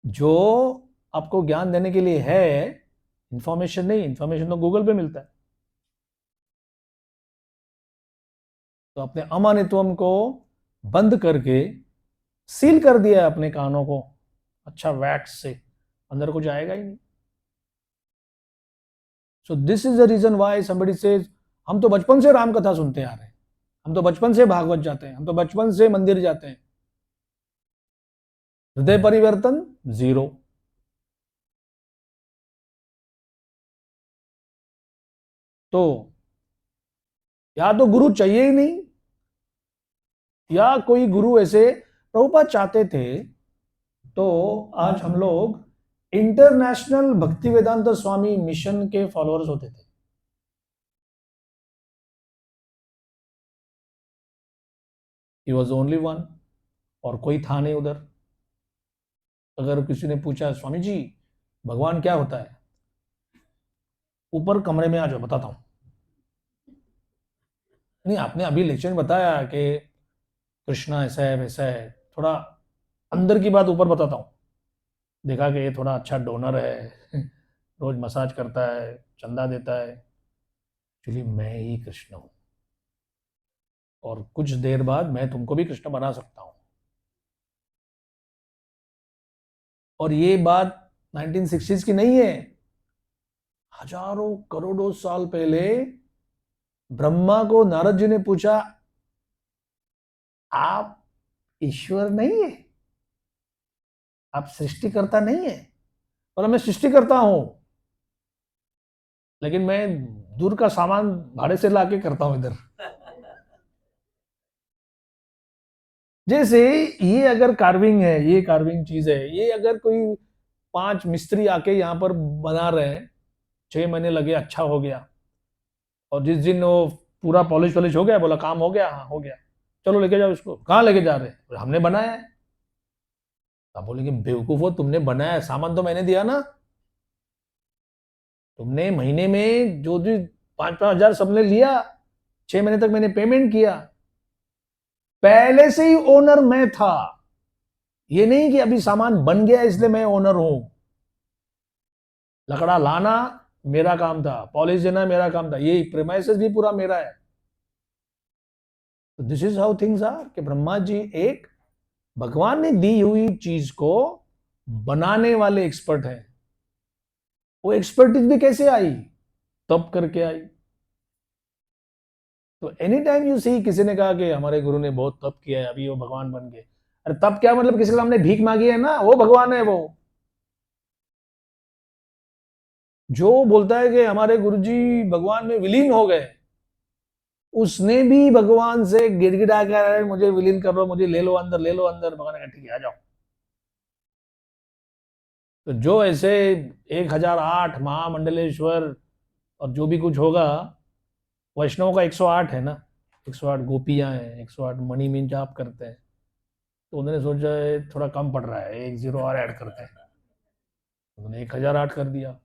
जो आपको ज्ञान देने के लिए है, इंफॉर्मेशन नहीं। इंफॉर्मेशन तो गूगल पे मिलता है। तो अपने अमानित्वम को बंद करके सील कर दिया है अपने कानों को अच्छा वैक्स से, अंदर कुछ आएगा ही नहीं। So this is the reason why somebody says हम तो बचपन से राम कथा सुनते आ रहे हैं, हम तो बचपन से भागवत जाते हैं, हम तो बचपन से मंदिर जाते हैं। हृदय परिवर्तन जीरो। तो या तो गुरु चाहिए ही नहीं, या कोई गुरु ऐसे प्रभुपाद चाहते थे तो आज हम लोग इंटरनेशनल भक्ति वेदांत स्वामी मिशन के फॉलोअर्स होते थे। ही वॉज ओनली वन, और कोई था नहीं उधर। अगर किसी ने पूछा स्वामी जी भगवान क्या होता है, ऊपर कमरे में आ जाओ बताता हूं। नहीं, आपने अभी लेक्चर में बताया कि कृष्णा ऐसा है वैसा है, थोड़ा अंदर की बात ऊपर बताता हूँ। देखा कि ये थोड़ा अच्छा डोनर है रोज मसाज करता है, चंदा देता है। एक्चुअली मैं ही कृष्ण हूँ, और कुछ देर बाद मैं तुमको भी कृष्ण बना सकता हूँ। और ये बात 1960s की नहीं है। हजारों करोड़ों साल पहले ब्रह्मा को नारद जी ने पूछा आप ईश्वर नहीं है, आप सृष्टिकर्ता नहीं है? और मैं सृष्टि करता हूं, लेकिन मैं दूर का सामान भाड़े से लाके करता हूं इधर। जैसे ये अगर कार्विंग है, ये कार्विंग चीज है, ये अगर कोई 5 मिस्त्री आके यहाँ पर बना रहे हैं, 6 महीने लगे, अच्छा हो गया, और जिस दिन वो पूरा पॉलिश वॉलिश हो गया, बोला काम हो गया, हाँ हो गया, चलो लेके जाओ इसको, कहाँ लेके जा रहे हैं, बोले, हमने बनाया है। आप बोलेंगे बेवकूफो, तुमने बनाया है, सामान तो मैंने दिया ना। तुमने महीने में जो भी 5-5 हजार सबने लिया, 6 महीने तक मैंने पेमेंट किया, पहले से ही ओनर मैं था। ये नहीं कि अभी सामान बन गया इसलिए मैं ओनर हूं। लकड़ा लाना मेरा काम था, पॉलिश देना मेरा काम था, ये प्रेमाइसेस भी पूरा मेरा है। तो this is how things are, कि ब्रह्मा जी एक भगवान ने दी हुई चीज को बनाने वाले एक्सपर्ट हैं। वो एक्सपर्टीज भी कैसे आई? तब करके आई। तो एनी टाइम यू सी, किसी ने कहा कि हमारे गुरु ने बहुत तप किया है, अभी वो भगवान बन गए। अरे तब क्या मतलब, किसी के सामने भीख मांगी है ना, वो भगवान है। वो जो बोलता है कि हमारे गुरुजी भगवान में विलीन हो गए, उसने भी भगवान से गिड़गिड़ा कर, मुझे विलीन कर लो, मुझे ले लो अंदर, ले लो अंदर। भगवान ने कहा ठीक है, आ जाओ। तो जो ऐसे 1008 महामंडलेश्वर और जो भी कुछ होगा, वैष्णव का 108 है ना, 108 गोपियां हैं, 108 मणि में जाप करते हैं। तो उन्होंने सोचा है थोड़ा कम पड़ रहा है, एक जीरो और ऐड करते हैं, उन्होंने 1008 कर दिया।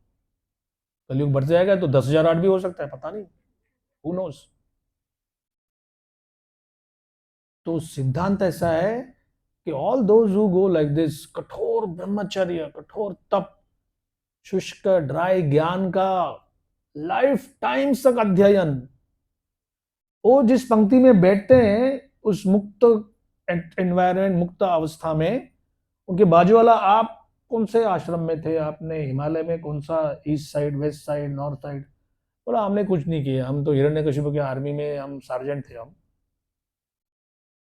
कलयुग बढ़ जाएगा तो 10,008 भी हो सकता है, पता नहीं, हु नोस। तो सिद्धांत ऐसा है कि all those who go like this, कठोर ब्रह्मचर्य, कठोर तप, शुष्क ड्राई ज्ञान का लाइफ टाइम तक अध्ययन, वो जिस पंक्ति में बैठते हैं, उस मुक्त एनवायरमेंट, मुक्त अवस्था में, उनके बाजू वाला, आप कौन से आश्रम में थे, आपने हिमालय में कौन सा, east side, west side, north side? बोला हमने कुछ नहीं किया, हम तो हिरण्यकशिपु की आर्मी में हम सार्जेंट थे हम।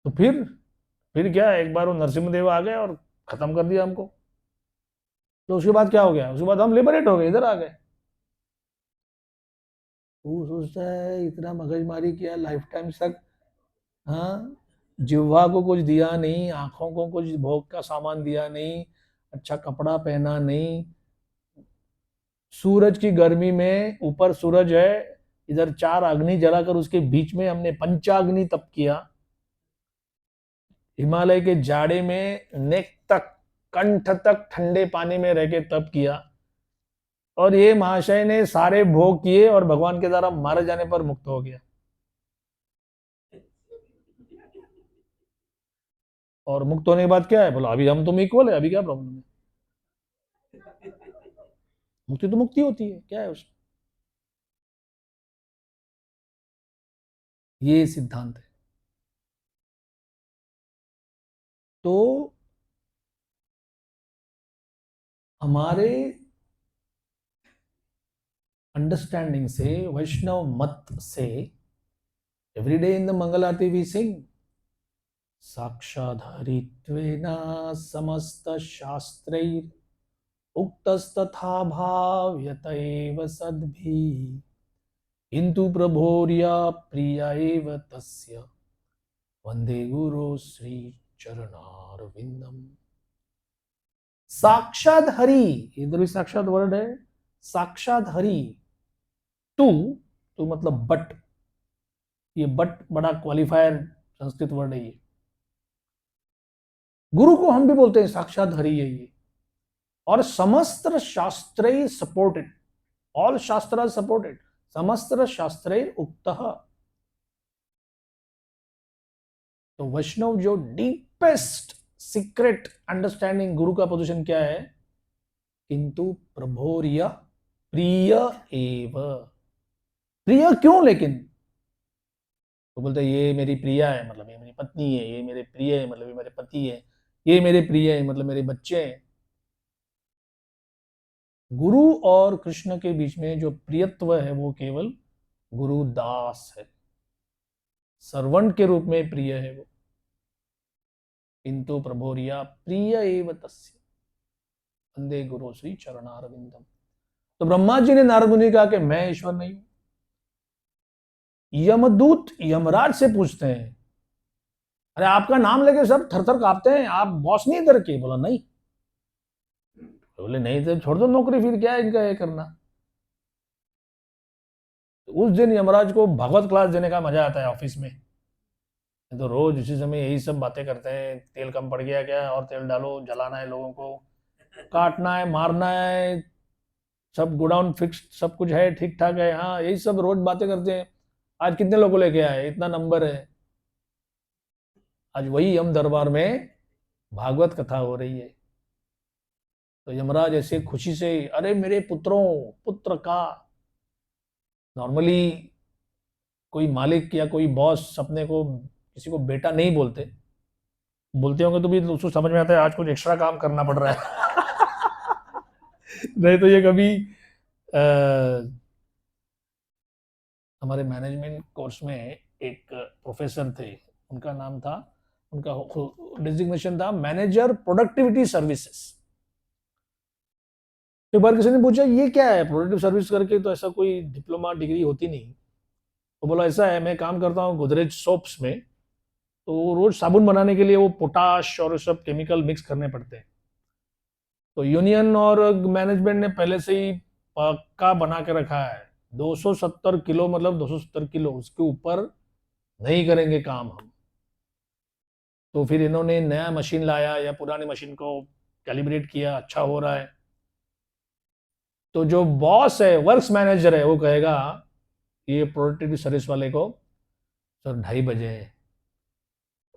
तो फिर क्या, एक बार वो नरसिम्हदेव आ गए और खत्म कर दिया हमको। तो उसके बाद क्या हो गया, उसके बाद हम लिबरेट हो गए, इधर आ गए। वो सोचता है इतना मगजमारी किया लाइफ टाइम तक, हाँ, जिह्वा को कुछ दिया नहीं, आंखों को कुछ भोग का सामान दिया नहीं, अच्छा कपड़ा पहना नहीं, सूरज की गर्मी में, ऊपर सूरज है, इधर 4 अग्नि जलाकर उसके बीच में हमने पंचाग्नि तप किया, हिमालय के जाड़े में नेक तक, कंठ तक ठंडे पानी में रह के तप किया, और ये महाशय ने सारे भोग किए और भगवान के द्वारा मारे जाने पर मुक्त हो गया। और मुक्त होने के बाद क्या है, बोला अभी हम तुम इक्वल है, अभी क्या प्रॉब्लम है? मुक्ति तो मुक्ति होती है, क्या है उसमें? ये सिद्धांत है। तो हमारे अंडरस्टैंडिंग से, वैष्णव मत से, every day in the Mangal Aarti we sing, साक्षाधारित्वेन समस्त शास्त्रैर उक्तस्तथा भाव्यत एव सद्भिः, किंतु प्रभोर्या प्रिय एव तस्य, वंदे गुरु श्री चरणारविंदम। साक्षात हरि, इधर भी साक्षात वर्ड है, साक्षात हरि। तू, तू मतलब बट, ये बट बड़ा क्वालिफायर संस्कृत वर्ड है ये। गुरु को हम भी बोलते हैं साक्षात हरि है ये। और समस्त शास्त्र सपोर्टेड, ऑल शास्त्र सपोर्टेड, समस्त शास्त्र उक्त। तो वैष्णव जो डीपेस्ट सीक्रेट अंडरस्टैंडिंग, गुरु का पोजीशन क्या है, किंतु प्रभोर्य प्रिय एव। प्रिय क्यों लेकिन? तो बोलते ये मेरी प्रिया है, मतलब ये मेरी पत्नी है, ये मेरे प्रिय है, मतलब ये मेरे पति है, ये मेरे प्रिय है, मतलब मेरे बच्चे हैं। गुरु और कृष्ण के बीच में जो प्रियत्व है वो केवल गुरु दास है, सर्वंट के रूप में प्रिय है वो। किंतु प्रभोरिया प्रिय एव तस्य, वंदे गुरु श्री चरणारविंदम। तो ब्रह्मा जी ने नारद मुनि कहा कि मैं ईश्वर नहीं हूं। यमदूत यमराज से पूछते हैं अरे आपका नाम लेके सब थर थर कांपते हैं, आप बॉस नहीं इधर के? बोला नहीं। बोले नहीं तो छोड़ दो नौकरी, फिर क्या है इनका ये करना। तो उस दिन यमराज को भगवत क्लास देने का मजा आता है ऑफिस में। तो रोज इसी समय यही सब बातें करते हैं, तेल कम पड़ गया क्या, और तेल डालो, जलाना है लोगों को, काटना है, मारना है, सब गोडाउन फिक्स, सब कुछ है, ठीक ठाक है, हाँ यही सब रोज बातें करते हैं। आज कितने लोगों लेके आए, इतना नंबर है। आज वही यम दरबार में भागवत कथा हो रही है। तो यमराज ऐसे खुशी से, अरे मेरे पुत्रों, पुत्र का, नॉर्मली कोई मालिक या कोई बॉस अपने को किसी को बेटा नहीं बोलते, बोलते होंगे तो भी उसको समझ में आता है आज कुछ एक्स्ट्रा काम करना पड़ रहा है। नहीं तो ये कभी हमारे मैनेजमेंट कोर्स में एक प्रोफेसर थे, उनका नाम था, उनका डिजिग्नेशन था मैनेजर प्रोडक्टिविटी सर्विसेज। एक बार किसी ने पूछा ये क्या है प्रोडक्टिव सर्विस करके, तो ऐसा कोई डिप्लोमा डिग्री होती नहीं। तो बोला ऐसा है, मैं काम करता हूँ गोदरेज सोप्स में, तो रोज साबुन बनाने के लिए वो पोटाश और सब केमिकल मिक्स करने पड़ते हैं। तो यूनियन और मैनेजमेंट ने पहले से ही पक्का बना के रखा है, 270 किलो, मतलब 270 किलो, उसके ऊपर नहीं करेंगे काम हम। तो फिर इन्होंने नया मशीन लाया या पुरानी मशीन को कैलिब्रेट किया, अच्छा हो रहा है। तो जो बॉस है, वर्क्स मैनेजर है, वो कहेगा ये प्रोडक्टिविटी सर्विस वाले को, सर 2:30 बजे है,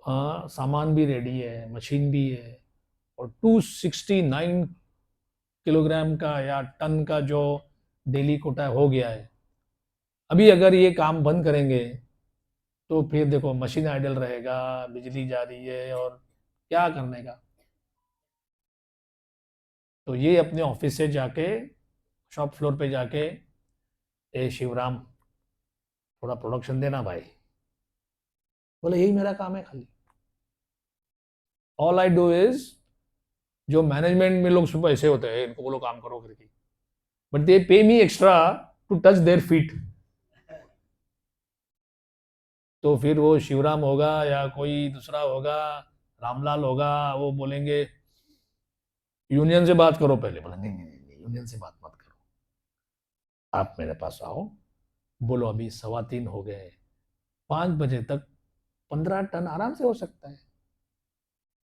हाँ सामान भी रेडी है, मशीन भी है, और 269 किलोग्राम का या टन का जो डेली कोटा हो गया है, अभी अगर ये काम बंद करेंगे तो फिर देखो मशीन आइडल रहेगा, बिजली जा रही है, और क्या करने का। तो ये अपने ऑफिस से जाके, शॉप फ्लोर पे जाके, ए शिवराम, थोड़ा प्रोडक्शन देना भाई। बोले यही मेरा काम है खाली, ऑल आई डू इज, जो मैनेजमेंट में लोग सुबह ऐसे होते हैं, इनको बोलो काम करो करके, but they pay me extra to touch their feet. तो फिर वो शिवराम होगा या कोई दूसरा होगा, रामलाल होगा, वो बोलेंगे यूनियन से बात करो पहले। बोला नहीं नहीं नहीं, यूनियन से बात मत करो, आप मेरे पास आओ, बोलो अभी 3:15 हो गए, 5 बजे तक 15 टन आराम से हो सकता है।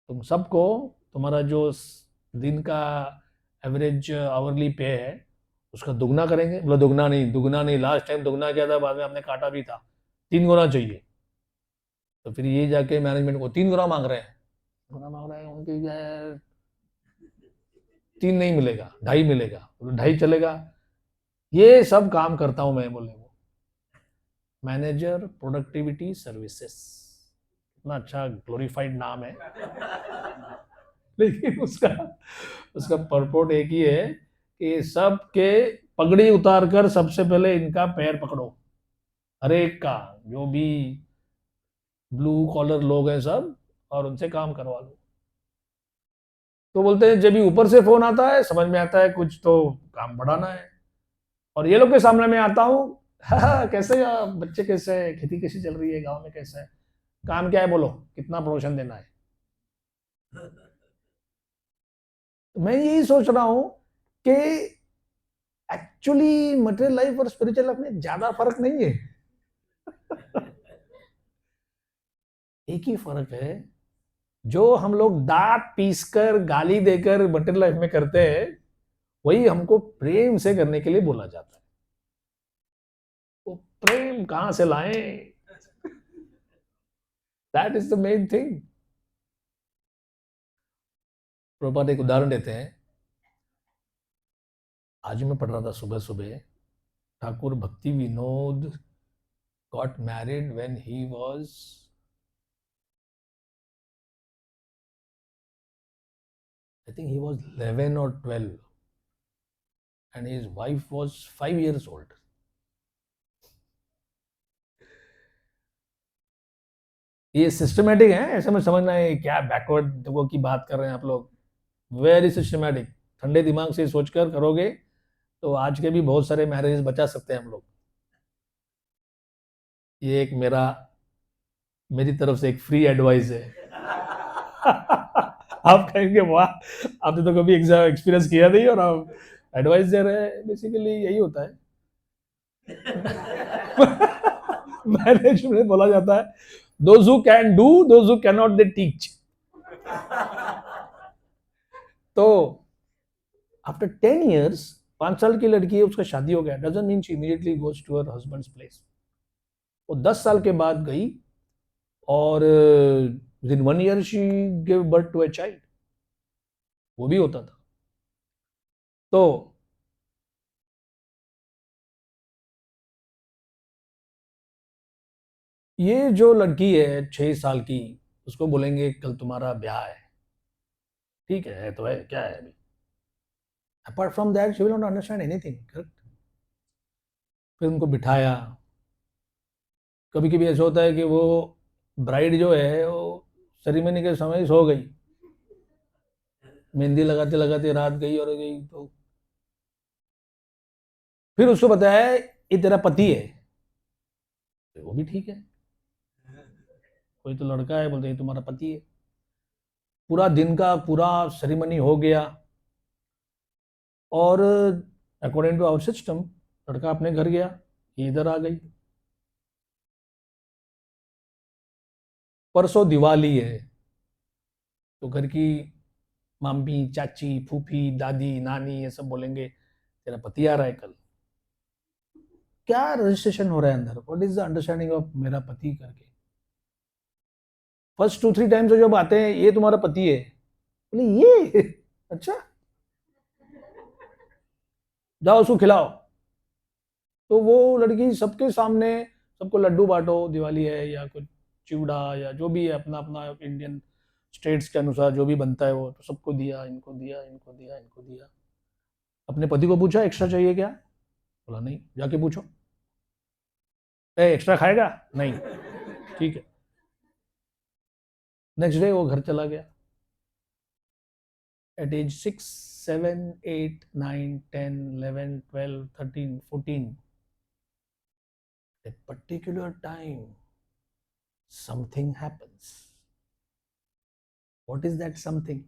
तुम सबको, तुम्हारा जो दिन का एवरेज आवरली पे है उसका दुगना करेंगे। बोला दुगना नहीं, दुगना नहीं, लास्ट टाइम दुगना किया था, बाद में हमने काटा भी था, 3 गुना चाहिए। तो फिर ये जाके मैनेजमेंट को 3 गुना मांग रहे हैं, गुना मांग रहे हैं, उनके क्या है, 3 नहीं मिलेगा, 2.5 मिलेगा, 2.5 चलेगा। ये सब काम करता हूं मैं, बोले वो मैनेजर प्रोडक्टिविटी सर्विसेज। इतना अच्छा ग्लोरीफाइड नाम है। लेकिन उसका उसका परपोर्ट एक ही है कि सबके पगड़ी उतार कर सबसे पहले इनका पैर पकड़ो, हर एक का, जो भी ब्लू कॉलर लोग हैं सब, और उनसे काम करवा लो। तो बोलते हैं जब भी ऊपर से फोन आता है समझ में आता है कुछ तो काम बढ़ाना है, और ये लोग के सामने में आता हूँ, हाँ, कैसे आप बच्चे, कैसे है, खेती कैसी चल रही है, गांव में कैसा है, काम क्या है, बोलो कितना प्रोमोशन देना है। तो मैं यही सोच रहा हूं कि एक्चुअली मटेरियल लाइफ और स्पिरिचुअल लाइफ में ज्यादा फर्क नहीं है। एक ही फर्क है, जो हम लोग दांत पीसकर गाली देकर मटेरियल लाइफ में करते हैं, वही हमको प्रेम से करने के लिए बोला जाता है। वो प्रेम कहां से लाएं, that is the main thing. Prabhupada एक उदाहरण देते हैं, आज मैं पढ़ रहा था सुबह सुबह, ठाकुर भक्ति Vinod got married when he was, I think he was 11 or 12, and his wife was 5 years old. ये सिस्टमेटिक है, ऐसे में समझना है क्या बैकवर्ड की बात कर रहे हैं आप लोग, वेरी सिस्टमेटिक। ठंडे दिमाग से सोचकर करोगे तो आज के भी बहुत सारे मैरिजेस बचा सकते हैं हम लोग। ये एक मेरा मेरी तरफ से एक फ्री एडवाइस है। आप कहेंगे वाह, आपने तो कभी एग्जाम एक्सपीरियंस किया नहीं और आप एडवाइस दे रहे हैं। बेसिकली यही होता है। मैनेज में बोला जाता है, those who can do, those who can not they teach. तो आफ्टर 10 years, 5 साल की लड़की है, उसका शादी हो गया, doesn't mean she immediately goes to her husband's place. वो 10 साल के बाद गई और with 1 year she give birth to a child. वो भी होता था। तो ये जो लड़की है 6 साल की, उसको बोलेंगे कल तुम्हारा ब्याह है, ठीक है तो है, क्या है अभी। Apart from that she will not understand anything, correct. फिर उनको बिठाया। कभी कभी ऐसा होता है कि वो ब्राइड जो है वो सेरेमनी के समय सो गई, मेहंदी लगाते लगाते रात गई और गई। तो फिर उसको बताया ये तेरा पति है, तो वो भी ठीक है। कोई तो लड़का है, बोलते ये तुम्हारा पति है। पूरा दिन का पूरा सेरेमनी हो गया और अकॉर्डिंग टू आवर सिस्टम लड़का अपने घर गया, ये इधर आ गई। परसों दिवाली है, तो घर की मामी चाची फूफी दादी नानी ये सब बोलेंगे तेरा पति आ रहा है कल। क्या रजिस्ट्रेशन हो रहा है अंदर, what is the understanding of मेरा पति करके। फर्स्ट 2-3 टाइम्स जब आते हैं ये तुम्हारा पति है, बोले ये अच्छा, जाओ उसको खिलाओ। तो वो लड़की सबके सामने सबको लड्डू बांटो, दिवाली है या कुछ चिवड़ा या जो भी है, अपना अपना इंडियन स्टेट्स के अनुसार जो भी बनता है वो, तो सबको दिया, इनको दिया, इनको दिया, इनको दिया। अपने पति को पूछा एक्स्ट्रा चाहिए क्या, बोला नहीं, जाके पूछो। एक्स्ट्रा खाएगा, नहीं, ठीक है। नेक्स्ट डे वो घर चला गया। At age 6, 7, 8, 9, 10, 11, 12, 13, 14, a particular time something happens. What is that something?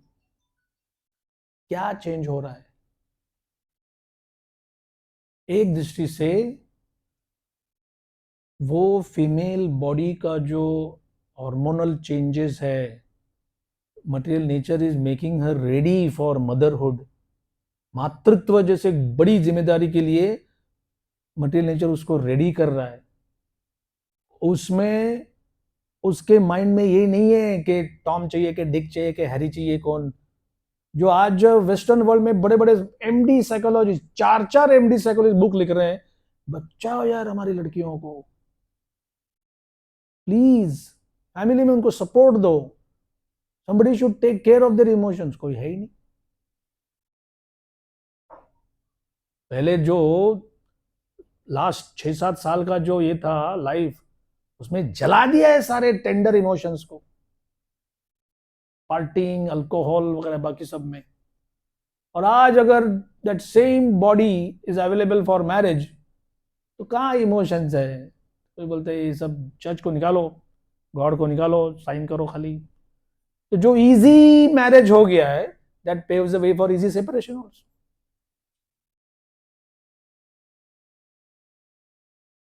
क्या चेंज हो रहा है? एक दृष्टि से वो फीमेल बॉडी का जो हार्मोनल चेंजेस है, material nature is making her ready for motherhood. मातृत्व जैसे बड़ी जिम्मेदारी के लिए मटेरियल नेचर उसको रेडी कर रहा है। उसमें उसके माइंड में ये नहीं है कि टॉम चाहिए कि डिक चाहिए कि हैरी चाहिए, कौन। जो आज वेस्टर्न वर्ल्ड में बड़े बड़े MD psychologist, 4-4 MD psychologist book लिख रहे हैं, बचाओ यार हमारी लड़कियों को, प्लीज फैमिली में उनको सपोर्ट दो, somebody should take care of their emotions। कोई है ही नहीं। पहले जो लास्ट 6-7 साल का जो ये था लाइफ, उसमें जला दिया है सारे टेंडर इमोशंस को, पार्टिंग अल्कोहल वगैरह बाकी सब में। और आज अगर that same body is available for marriage, तो कहाँ इमोशंस है। कोई बोलते हैं ये सब चर्च को निकालो, गॉड को निकालो, साइन करो खाली। तो जो इजी मैरिज हो गया है, that paves the way for easy separation also.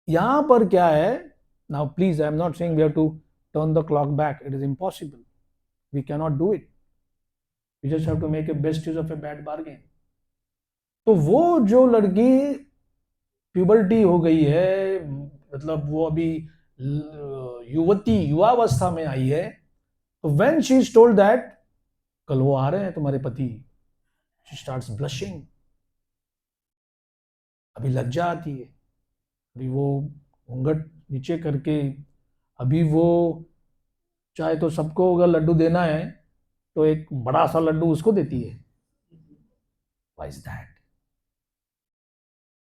यहां पर क्या है, now please I am not saying we have to turn the clock back, it is impossible, we can not do it, we just have to make a best use of a bad bargain. तो वो जो लड़की puberty हो गई है, मतलब वो अभी युवती युवावस्था में आई है, तो when she is told that कल वो आ रहे हैं तुम्हारे पति, शी स्टार्ट्स ब्लशिंग। अभी लज्जा आती है, अभी वो घूंघट नीचे करके, अभी वो चाहे तो सबको अगर लड्डू देना है तो एक बड़ा सा लड्डू उसको देती है। Why is that?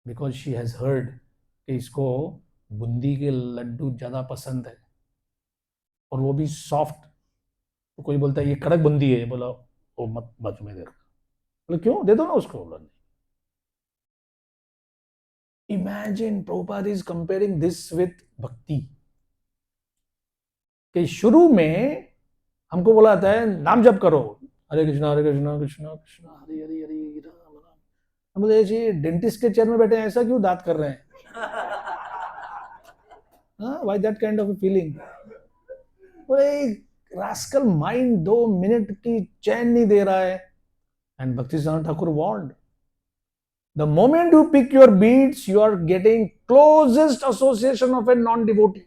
Because she has heard कि इसको बूंदी के लड्डू ज़्यादा पसंद है, और वो भी सॉफ्ट। तो कोई बोलता है ये कड़क बूंदी है, बोला वो मत बच में दे, बोले क्यों, दे दो ना उसको। बोला नहीं। Imagine Prabhupada is comparing this with भक्ति, कि शुरू में हमको बोला जाता है नाम जप करो, हरे कृष्णा कृष्णा कृष्णा हरे हरे हरे राम राम। हम बोले जी डेंटिस्ट के चेयर में बैठे हैं, ऐसा क्यों दांत कर रहे हैं? Why that kind of feeling? बोले रास्कल माइंड 2 मिनट की चैन नहीं दे रहा है। एंड भक्ति सिद्धांत Thakur warned, the moment you pick your beats, you are getting closest association of a non-devotee.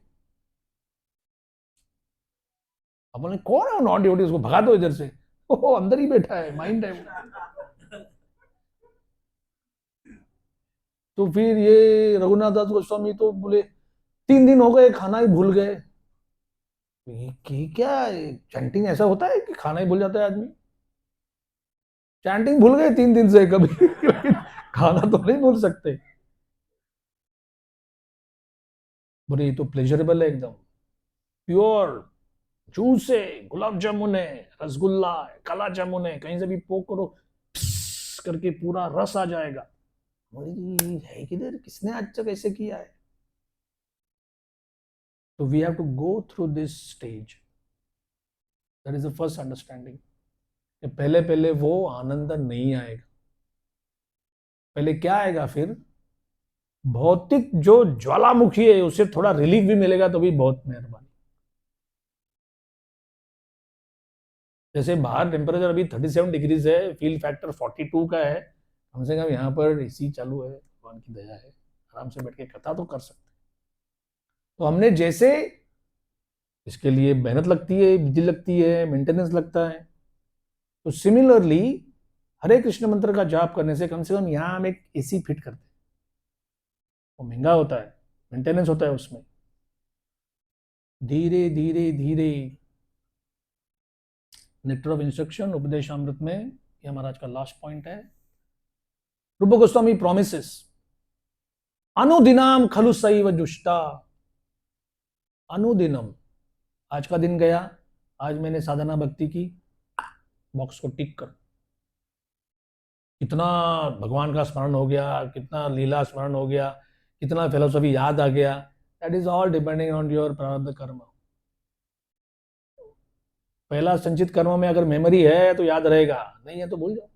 अब बोले कौन है वो नॉन डिवोटी, उसको भगा दो इधर से, वो अंदर ही बैठा है, माइंड है। तो फिर ये रघुनाथ दास गोस्वामी तो बोले 3 दिन हो गए खाना ही भूल गए। ये क्या चैंटिंग ऐसा होता है कि खाना ही भूल जाता है आदमी? चैंटिंग भूल गए 3 दिन से कभी खाना तो नहीं भूल सकते। बोले ये तो प्लेजरेबल है एकदम, प्योर जूस है, गुलाब जामुन है, रसगुल्ला है, काला जामुन है, कहीं से भी पोक करो करके पूरा रस आ जाएगा। बोले है किधर, किसने आज तक ऐसे किया है? तो we have to go through this stage, that is the first understanding. पहले पहले वो आनंद नहीं आएगा, पहले क्या आएगा, फिर भौतिक जो ज्वालामुखी है उससे थोड़ा रिलीफ भी मिलेगा तो भी बहुत मेहरबानी। जैसे बाहर टेम्परेचर अभी 37 डिग्रीज है, फील फैक्टर 42 का है, कम से कम यहाँ पर एसी चालू है, भगवान की दया है, आराम से बैठ के कथा तो कर सकते। तो हमने जैसे इसके लिए मेहनत लगती है, बिजली लगती है, मेंटेनेंस लगता है, तो सिमिलरली हरे कृष्ण मंत्र का जाप करने से कम यहाँ हम एक एसी फिट करते हैं, वो महंगा होता है, मेंटेनेंस होता है उसमें। धीरे धीरे धीरे नेक्टर ऑफ इंस्ट्रक्शन उपदेशामृत में, ये हमारा आज का लास्ट पॉइंट है। रूप गोस्वामी प्रोमिसेस अनुदिनाम खलु सैव जुष्टा। अनुदिनम, आज का दिन गया, आज मैंने साधना भक्ति की, बॉक्स को टिक कर। कितना भगवान का स्मरण हो गया, कितना लीला स्मरण हो गया, कितना फिलोसफी याद आ गया, that is all depending on your प्रारब्ध कर्म। पहला संचित कर्म में अगर मेमोरी है तो याद रहेगा, नहीं है तो भूल जाओ।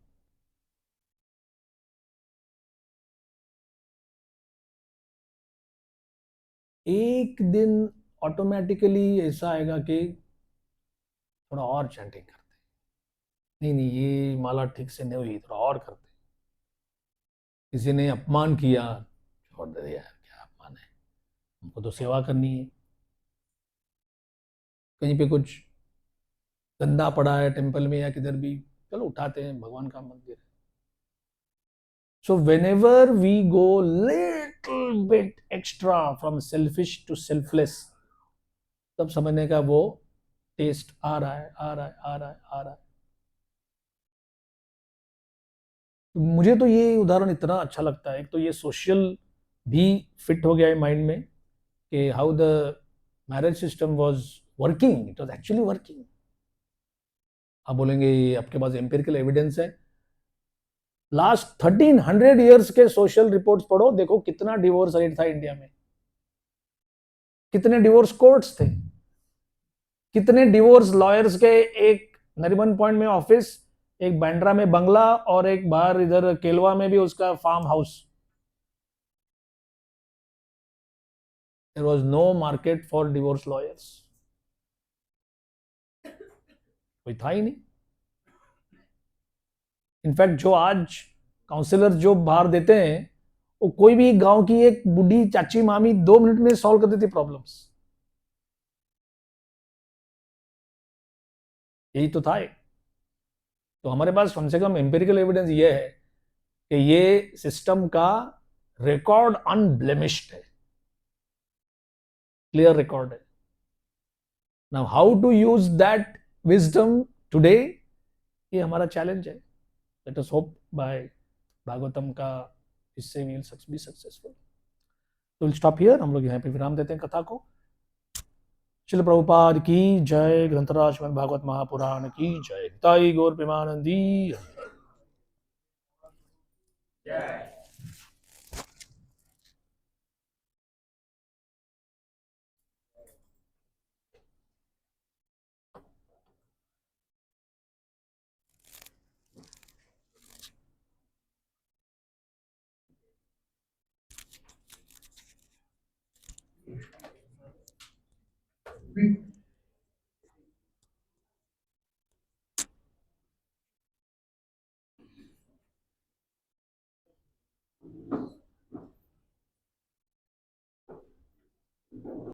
एक दिन ऑटोमेटिकली ऐसा आएगा कि थोड़ा और चैंटिंग करते, नहीं नहीं ये माला ठीक से नहीं हुई, थोड़ा और करते। किसी ने अपमान किया, छोड़ दे यार, क्या अपमान है, हमको तो सेवा करनी है। कहीं पे कुछ गंदा पड़ा है टेम्पल में या किधर भी, चलो उठाते हैं, भगवान का मंदिर है। So whenever we go little bit extra from selfish to selfless, तब समझने का वो टेस्ट आ रहा है, आ रहा है, आ रहा है, आ रहा है। तो मुझे तो ये उदाहरण इतना अच्छा लगता है, एक तो ये सोशल भी फिट हो गया है माइंड में कि how the marriage system was working, it was actually working. आप बोलेंगे आपके पास एम्पिरिकल एविडेंस है, लास्ट 1300 ईयर्स के सोशल रिपोर्ट्स पढ़ो, देखो कितना डिवोर्स रेट था इंडिया में, कितने डिवोर्स कोर्ट्स थे, कितने डिवोर्स लॉयर्स के, एक नरीमन पॉइंट में ऑफिस, एक बैंड्रा में बंगला, और एक बाहर इधर केलवा में भी उसका farm house. There was no market for divorce lawyers, कोई था ही नहीं। इनफैक्ट जो आज काउंसलर जो बाहर देते हैं, वो कोई भी गांव की एक बूढ़ी चाची मामी 2 मिनट में सॉल्व कर देती प्रॉब्लम्स। यही तो था। तो हमारे पास कम से कम एम्पिरिकल एविडेंस ये है कि ये सिस्टम का रिकॉर्ड अनब्लेमिश्ड है, क्लियर रिकॉर्ड है। Now how to use that wisdom today, ये हमारा चैलेंज है। Let us hope by Bhagavatam का इससे वी विल बी सक्सेसफुल। तो विल स्टॉप हियर, हम लोग यहाँ पे विराम देते हैं कथा को। शिल प्रभुपाद की जय, ग्रंथराज श्रीमद् भागवत महापुराण की जय, ताई गौर प्रेमानंदी जय।